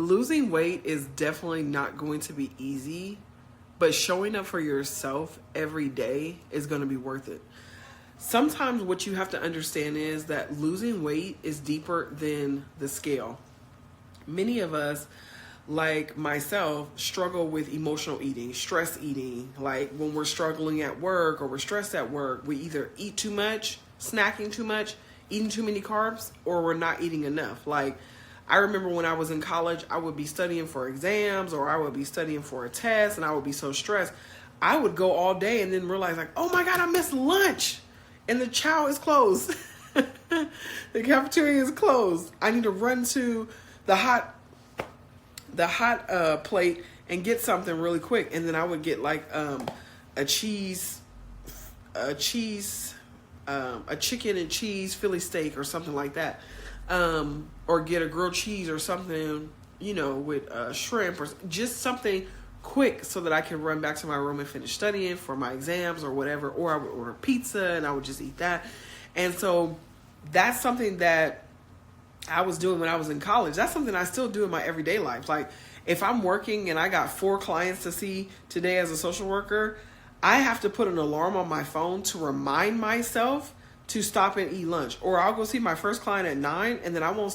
Losing weight is definitely not going to be easy, but showing up for yourself every day is going to be worth it. Sometimes what you have to understand is that losing weight is deeper than the scale. Many of us, like myself, struggle with emotional eating, stress eating. Like when we're struggling at work or we're stressed at work, we either eat too much, snacking too much, eating too many carbs, or we're not eating enough. Like I remember when I was in college, I would be studying for exams or I would be studying for a test and I would be so stressed. I would go all day and then realize like, oh my God, I missed lunch and the chow is closed. The cafeteria is closed. I need to run to the hot plate and get something really quick. And then I would get like a chicken and cheese Philly steak or something like that. Or get a grilled cheese or something, with shrimp or just something quick so that I can run back to my room and finish studying for my exams or whatever. Or I would order pizza and I would just eat that. And so that's something that I was doing when I was in college. That's something I still do in my everyday life. Like if I'm working and I got 4 clients to see today as a social worker, I have to put an alarm on my phone to remind myself to stop and eat lunch. Or I'll go see my first client at 9 and then I won't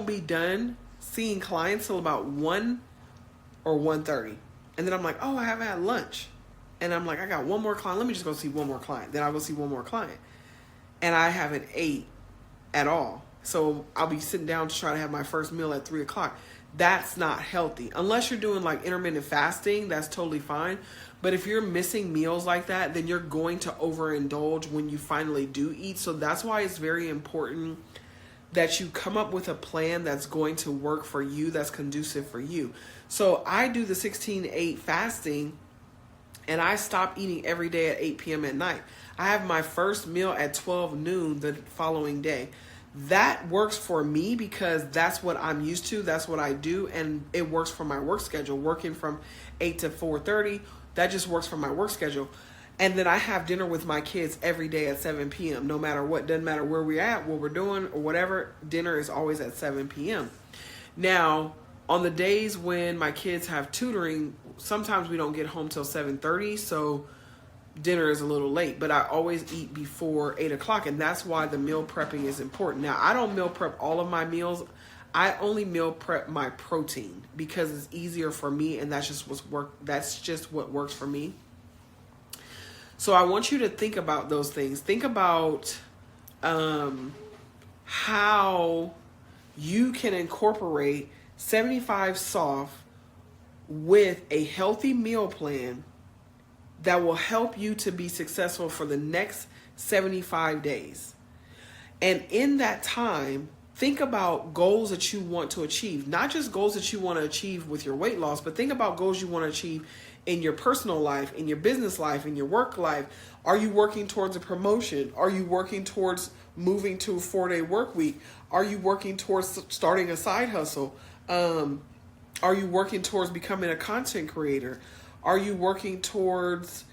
be done seeing clients till about 1 or 1:30. And then I'm like, oh, I haven't had lunch. And I'm like, I got one more client. Let me just go see one more client. Then I'll go see one more client. And I haven't ate at all. So I'll be sitting down to try to have my first meal at 3 o'clock. That's not healthy. Unless you're doing like intermittent fasting, that's totally fine. But if you're missing meals like that, then you're going to overindulge when you finally do eat. So that's why it's very important that you come up with a plan that's going to work for you, that's conducive for you. So I do the 16-8 fasting and I stop eating every day at 8 p.m. at night. I have my first meal at 12 noon the following day. That works for me because that's what I'm used to. That's what I do. And it works for my work schedule. Working from 8 to 4:30, that just works for my work schedule. And then I have dinner with my kids every day at 7 p.m. No matter what, doesn't matter where we're at, what we're doing, or whatever, dinner is always at 7 p.m. Now, on the days when my kids have tutoring, sometimes we don't get home till 7:30, so dinner is a little late, but I always eat before 8 o'clock, and that's why the meal prepping is important. Now, I don't meal prep all of my meals. I only meal prep my protein because it's easier for me, and that's just what works for me. So I want you to think about those things. Think about how you can incorporate 75 soft with a healthy meal plan that will help you to be successful for the next 75 days. And in that time, think about goals that you want to achieve. Not just goals that you want to achieve with your weight loss, but think about goals you want to achieve in your personal life, in your business life, in your work life. Are you working towards a promotion? Are you working towards moving to a 4-day work week? Are you working towards starting a side hustle? Are you working towards becoming a content creator? Are you working towards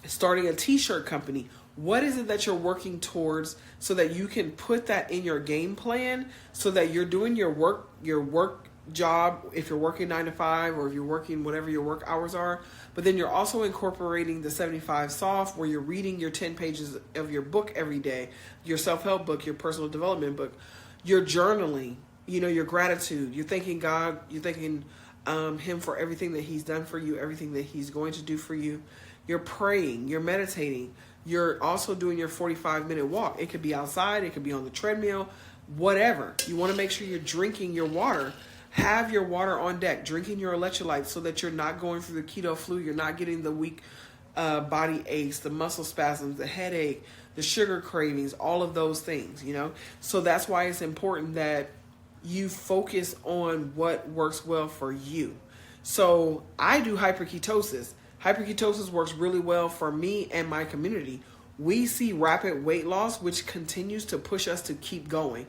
starting a t-shirt company? What is it that you're working towards so that you can put that in your game plan so that you're doing your work job, if you're working 9 to 5 or if you're working whatever your work hours are, but then you're also incorporating the 75 soft where you're reading your 10 pages of your book every day, your self-help book, your personal development book, you're journaling, your gratitude, you're thanking God, you're thanking him for everything that he's done for you, everything that he's going to do for you. You're praying, you're meditating, you're also doing your 45-minute walk. It could be outside, it could be on the treadmill, whatever. You want to make sure you're drinking your water. Have your water on deck, drinking your electrolytes so that you're not going through the keto flu, you're not getting the weak body aches, the muscle spasms, the headache, the sugar cravings, all of those things, So that's why it's important that you focus on what works well for you. So I do hyperketosis. Hyperketosis works really well for me and my community. We see rapid weight loss, which continues to push us to keep going.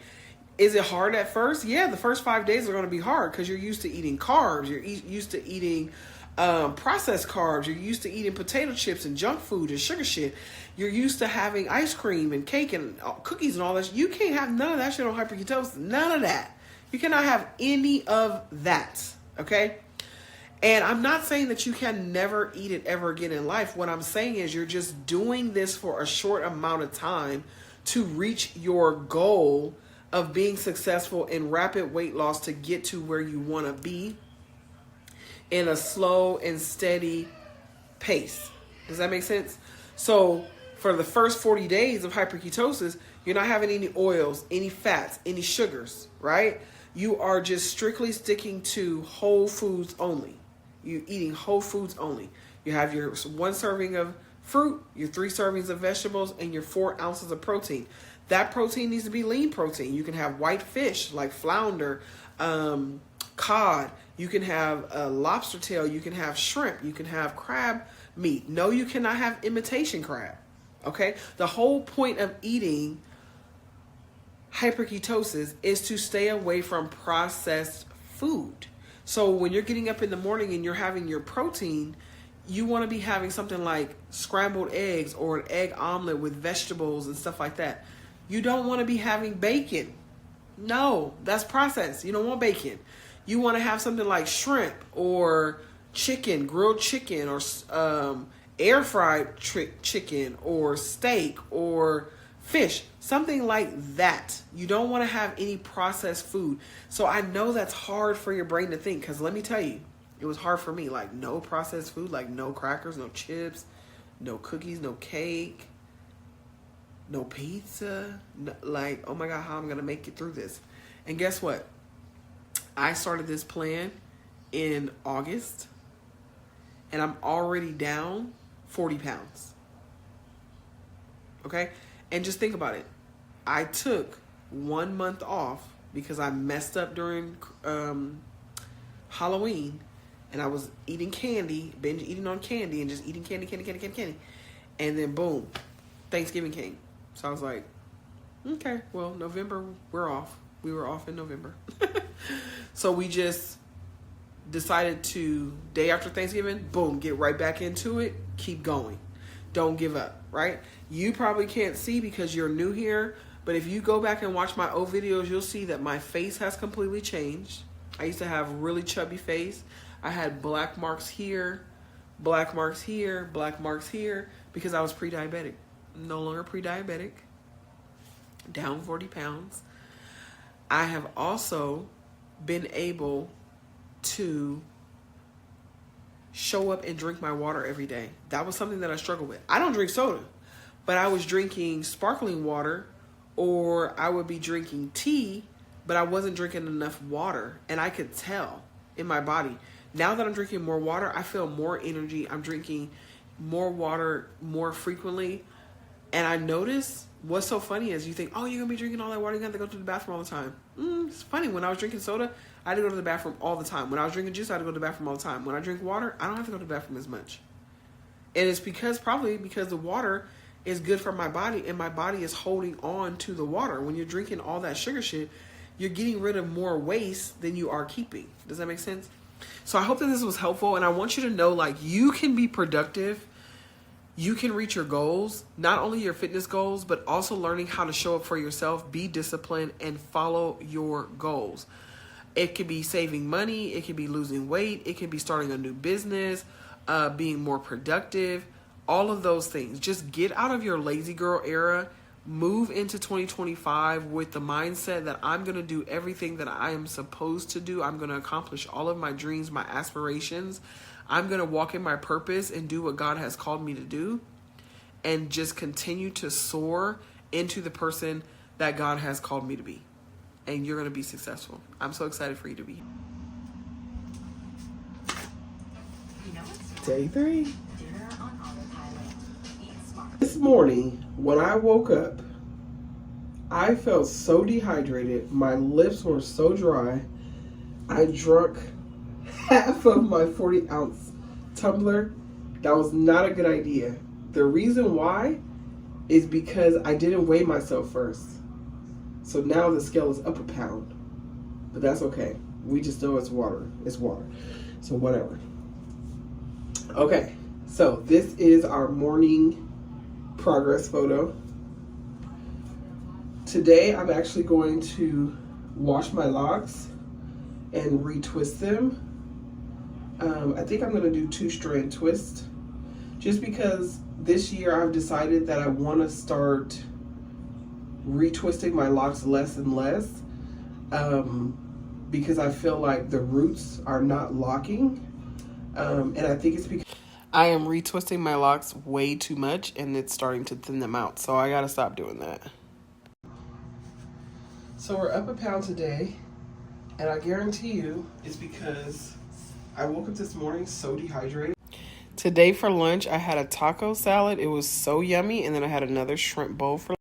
Is it hard at first? Yeah, the first 5 days are going to be hard because you're used to eating carbs. You're used to eating processed carbs. You're used to eating potato chips and junk food and sugar shit. You're used to having ice cream and cake and cookies and all that. You can't have none of that shit on hyperketosis. None of that. You cannot have any of that. Okay? And I'm not saying that you can never eat it ever again in life. What I'm saying is you're just doing this for a short amount of time to reach your goal of being successful in rapid weight loss to get to where you want to be in a slow and steady pace. Does that make sense? So for the first 40 days of hyperketosis, you're not having any oils, any fats, any sugars, right? You are just strictly sticking to whole foods only. You're eating whole foods only. You have your 1 serving of fruit, your 3 servings of vegetables, and your 4 ounces of protein. That protein needs to be lean protein. You can have white fish like flounder, cod. You can have a lobster tail. You can have shrimp. You can have crab meat. No, you cannot have imitation crab. Okay? The whole point of eating hyperketosis is to stay away from processed food. So when you're getting up in the morning and you're having your protein, you want to be having something like scrambled eggs or an egg omelet with vegetables and stuff like that. You don't want to be having bacon. No, that's processed. You don't want bacon. You want to have something like shrimp or chicken, grilled chicken, or air fried chicken, or steak, or fish, something like that. You don't want to have any processed food. So I know that's hard for your brain to think, because let me tell you, it was hard for me. Like, no processed food, like no crackers, no chips, no cookies, no cake, no pizza. No, like, oh my God, how am I going to make it through this? And guess what? I started this plan in August, and I'm already down 40 pounds. Okay? And just think about it. I took 1 month off because I messed up during Halloween, and I was eating candy, binge eating on candy, and just eating candy. And then boom, Thanksgiving came. So I was like, okay, well, November, we're off. We were off in November. So we just decided to, day after Thanksgiving, boom, get right back into it. Keep going. Don't give up, right? You probably can't see because you're new here, but if you go back and watch my old videos, you'll see that my face has completely changed. I used to have a really chubby face. I had black marks here, black marks here, black marks here, because I was pre-diabetic. No longer pre-diabetic. Down 40 pounds. I have also been able to show up and drink my water every day. That was something that I struggled with. I don't drink soda, but I was drinking sparkling water, or I would be drinking tea, but I wasn't drinking enough water, and I could tell in my body. Now that I'm drinking more water, I feel more energy. I'm drinking more water more frequently, and I notice what's so funny is you think, oh, you're going to be drinking all that water, you have to go to the bathroom all the time. It's funny. When I was drinking soda, I had to go to the bathroom all the time. When I was drinking juice, I had to go to the bathroom all the time. When I drink water, I don't have to go to the bathroom as much. And it's probably because the water is good for my body, and my body is holding on to the water. When you're drinking all that sugar shit, you're getting rid of more waste than you are keeping. Does that make sense? So I hope that this was helpful, and I want you to know, like, you can be productive. You can reach your goals, not only your fitness goals, but also learning how to show up for yourself, be disciplined, and follow your goals. It could be saving money. It could be losing weight. It could be starting a new business, being more productive, all of those things. Just get out of your lazy girl era, move into 2025 with the mindset that I'm going to do everything that I am supposed to do. I'm going to accomplish all of my dreams, my aspirations. I'm going to walk in my purpose and do what God has called me to do, and just continue to soar into the person that God has called me to be. And you're going to be successful. I'm so excited for you to be here. Day 3. This morning, when I woke up, I felt so dehydrated. My lips were so dry. I drank half of my 40-ounce tumbler. That was not a good idea. The reason why is because I didn't weigh myself first. So now the scale is up a pound. But that's okay. We just know it's water. It's water. So whatever. Okay, so this is our morning progress photo. Today I'm actually going to wash my locks and retwist them. I think I'm going to do 2-strand twist just because this year I've decided that I want to start retwisting my locks less and less because I feel like the roots are not locking, and I think it's because I am retwisting my locks way too much and it's starting to thin them out, so I gotta stop doing that. So we're up a pound today, and I guarantee you it's because I woke up this morning so dehydrated. Today for lunch I had a taco salad. It was so yummy, and then I had another shrimp bowl for